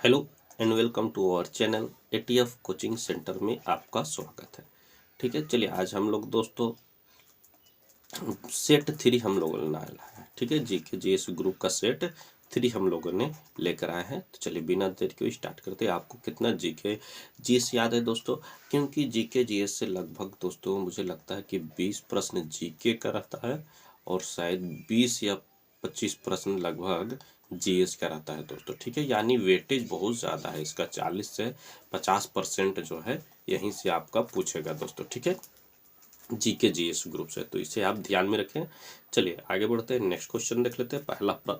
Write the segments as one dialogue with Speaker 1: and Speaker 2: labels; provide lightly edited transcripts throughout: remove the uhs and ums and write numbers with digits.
Speaker 1: Hello and welcome to our channel ATF coaching centre में आपका स्वागत है। ठीक है, चलिए आज हम लोग दोस्तों सेट 3 हम लोगों ने लाया है। ठीक है, जीके जीएस ग्रुप का सेट 3 हम लोगों ने लेकर आए हैं। तो चलिए बिना देर के स्टार्ट करते हैं। आपको कितना जीके जीएस याद है दोस्तों? क्योंकि जीके जीएस से लगभग दोस्तों मुझे लगता है कि 20 प्रश्न जीके का रहता है और शायद 20 या 25 प्रश्न लगभग जीएस का रहता है दोस्तों। ठीक है, यानी वेटेज बहुत ज़्यादा है इसका, 40 से 50% जो है यहीं से आपका पूछेगा दोस्तों। ठीक है, जीके जीएस ग्रुप से, तो इसे आप ध्यान में रखें। चलिए आगे बढ़ते हैं, नेक्स्ट क्वेश्चन देख लेते हैं। पहला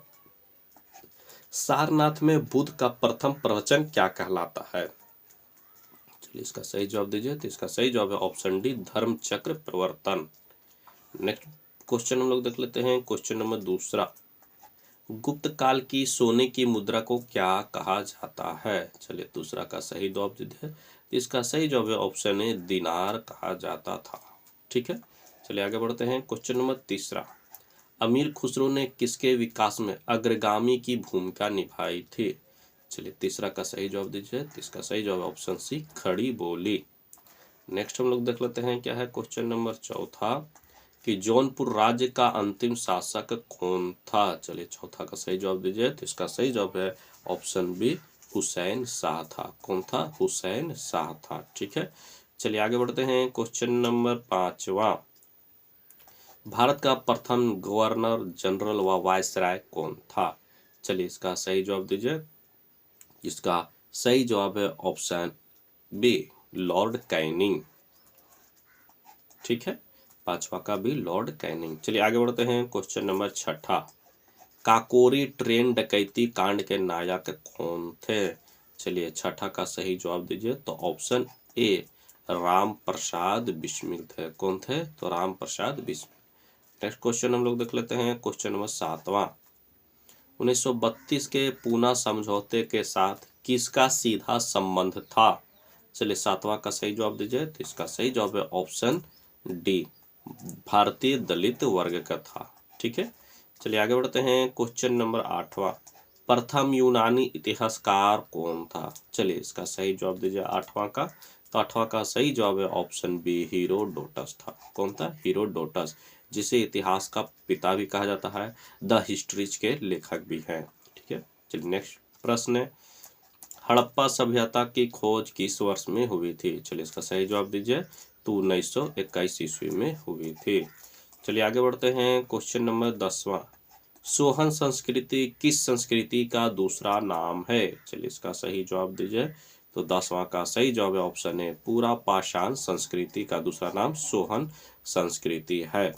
Speaker 1: सारनाथ में बुद्ध का प्रथम प्रवचन क्या कहलाता है? चलिए इसका सही जवाब दीजिए। तो इसका सही जवाब है ऑप्शन डी, धर्म चक्र प्रवर्तन। नेक्स्ट क्वेश्चन हम लोग देख लेते हैं। क्वेश्चन नंबर दूसरा, गुप्त काल की सोने की मुद्रा को क्या कहा जाता है? चलिए दूसरा का सही जवाब दीजिए। इसका सही जवाब है ऑप्शन ए, दिनार कहा जाता था। ठीक है, चलिए आगे बढ़ते हैं। क्वेश्चन नंबर तीसरा, अमीर खुसरो ने किसके विकास में अग्रगामी की भूमिका निभाई थी? चलिए तीसरा का सही जवाब दीजिए। इसका सही जवाब ऑप्शन सी, खड़ी बोली। नेक्स्ट हम लोग देख लेते हैं क्या है। क्वेश्चन नंबर चौथा, कि जौनपुर राज्य का अंतिम शासक कौन था? चलिए चौथा का सही जवाब दीजिए। तो इसका सही जवाब है ऑप्शन बी, हुसैन शाह था। कौन था? हुसैन शाह था। ठीक है, चलिए आगे बढ़ते हैं। क्वेश्चन नंबर पांचवा, भारत का प्रथम गवर्नर जनरल व वायसराय कौन था? चलिए इसका सही जवाब दीजिए। इसका सही जवाब है ऑप्शन बी, लॉर्ड कैनिंग। ठीक है, पांचवा का भी लॉर्ड कैनिंग। चलिए आगे बढ़ते हैं। क्वेश्चन नंबर छठा, काकोरी ट्रेन डकैती कांड के नायक कौन थे? चलिए छठा का सही जवाब दीजिए। तो ऑप्शन ए, राम प्रसाद बिस्मिल थे। कौन थे? तो राम प्रसाद बिस्मिल। नेक्स्ट क्वेश्चन हम लोग देख लेते हैं। क्वेश्चन नंबर सातवां, 1932 के पूना समझौते के साथ किसका सीधा संबंध था? चलिए सातवां का सही जवाब दीजिए। तो इसका सही जवाब है ऑप्शन डी, भारतीय दलित वर्ग का था। ठीक है, चलिए आगे बढ़ते हैं। क्वेश्चन नंबर आठवां, प्रथम यूनानी इतिहासकार कौन था? चलिए इसका सही जवाब दीजिए आठवां का। तो आठवां का सही जवाब है ऑप्शन बी, हीरोडोटस था। कौन था? हीरोडोटस, जिसे इतिहास का पिता भी कहा जाता है, द हिस्ट्रीज के लेखक भी हैं। ठीक है, चलिए नेक्स्ट प्रश्न है, हड़प्पा सभ्यता की खोज किस वर्ष में हुई थी? चलिए इसका सही जवाब दीजिए। तो 1921 ईस्वी में हुई थी। चलिए आगे बढ़ते हैं। क्वेश्चन नंबर 10वां, सोहन संस्कृति किस संस्कृति का दूसरा नाम है? चलिए इसका सही जवाब दीजिए। तो 10वां का सही जवाब है ऑप्शन ए, पूरा पाषाण संस्कृति का दूसरा नाम सोहन संस्कृति है।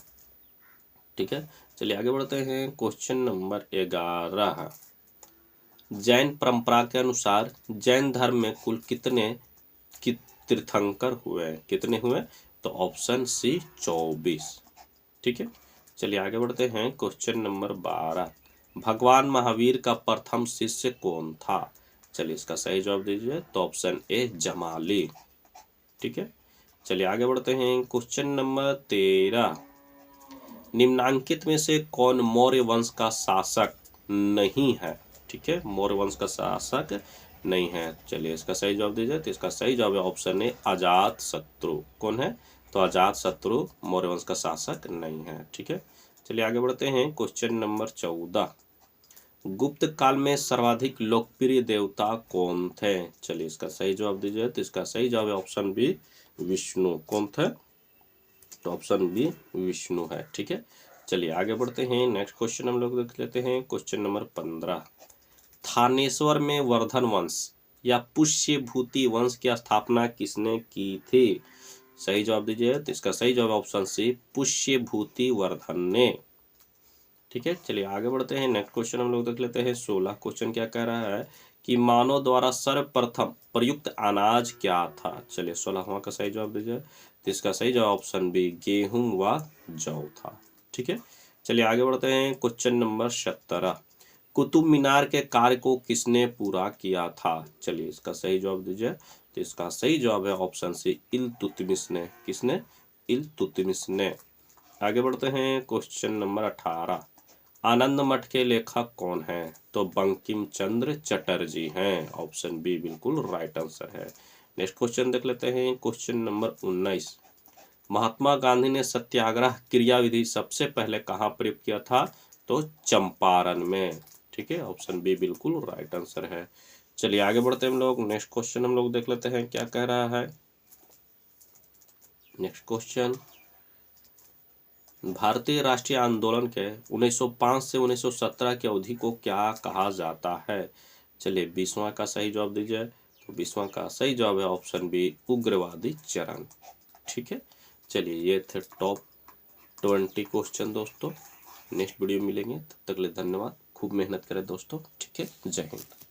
Speaker 1: ठीक है, चलिए आगे बढ़ते हैं। क्वेश्चन नंबर 11, जैन परंपरा के अनुसार जैन धर्म में कुल कितने तीर्थंकर हुए? कितने हुए? तो ऑप्शन सी, 24। ठीक है, चलिए आगे बढ़ते हैं। क्वेश्चन नंबर 12, भगवान महावीर का प्रथम शिष्य कौन था? चलिए इसका सही जवाब दीजिए। तो ऑप्शन ए, जमाली। ठीक है, चलिए आगे बढ़ते हैं। क्वेश्चन नंबर 13, निम्नांकित में से कौन मौर्य वंश का शासक नहीं है? ठीक है, मौर्य वंश का शासक नहीं है। चलिए इसका सही जवाब दीजिए। तो इसका सही जवाब है ऑप्शन ए, अजात शत्रु। कौन है? तो अजात शत्रु मौर्य वंश का शासक नहीं है। ठीक है, चलिए आगे बढ़ते हैं। क्वेश्चन नंबर 14, गुप्त काल में सर्वाधिक लोकप्रिय देवता कौन थे? चलिए इसका सही जवाब दीजिए। तो इसका सही जवाब है ऑप्शन बी, विष्णु। कौन थे? तो ऑप्शन बी, विष्णु है। ठीक है, चलिए आगे बढ़ते हैं। नेक्स्ट क्वेश्चन हम लोग देख लेते हैं। क्वेश्चन नंबर 15, थानेश्वर में वर्धन वंश या पुष्यभूति वंश की स्थापना किसने की थी? सही जवाब दीजिए। तो इसका सही जवाब ऑप्शन सी, पुष्यभूति वर्धन ने। ठीक है, चलिए आगे बढ़ते हैं। नेक्स्ट क्वेश्चन हम लोग देख लेते हैं। 16 क्वेश्चन क्या कह रहा है कि मानव द्वारा सर्वप्रथम प्रयुक्त अनाज क्या था? चलिए 16वां का सही जवाब दीजिए। तो इसका सही जवाब ऑप्शन बी, गेहूं व जौ था। ठीक है, चलिए आगे बढ़ते हैं। क्वेश्चन नंबर 17, कुतुब मीनार के कार्य को किसने पूरा किया था? चलिए इसका सही जवाब दीजिए। तो इसका सही जवाब है ऑप्शन सी, इल्तुतमिश ने। किसने? इल्तुतमिश ने। आगे बढ़ते हैं। क्वेश्चन नंबर 18, आनंद मठ के लेखक कौन हैं? तो बंकिम चंद्र चटर्जी हैं। ऑप्शन बी बिल्कुल राइट आंसर है। नेक्स्ट क्वेश्चन देख लेते हैं, क्वेश्चन नंबर 19। महात्मा गांधी ने सत्याग्रह क्रियाविधि सबसे पहले कहाँ प्रयोग किया था? तो चंपारण में। ठीक है, ऑप्शन बी बिल्कुल राइट आंसर है। चलिए आगे बढ़ते हैं हम लोग। नेक्स्ट क्वेश्चन हम लोग देख लेते हैं क्या कह रहा है। नेक्स्ट क्वेश्चन, भारतीय राष्ट्रीय आंदोलन के 1905 से 1917 की अवधि को क्या कहा जाता है? चलिए 20वां का सही जवाब दीजिए। तो 20वां का सही जवाब है ऑप्शन बी उग्रवादी चरण। ठीक है, चलिए ये थे टॉप 20 क्वेश्चन दोस्तों। नेक्स्ट वीडियो मिलेंगे, तब तक के लिए धन्यवाद। खूब मेहनत करें दोस्तों। ठीक है, जय हिंद।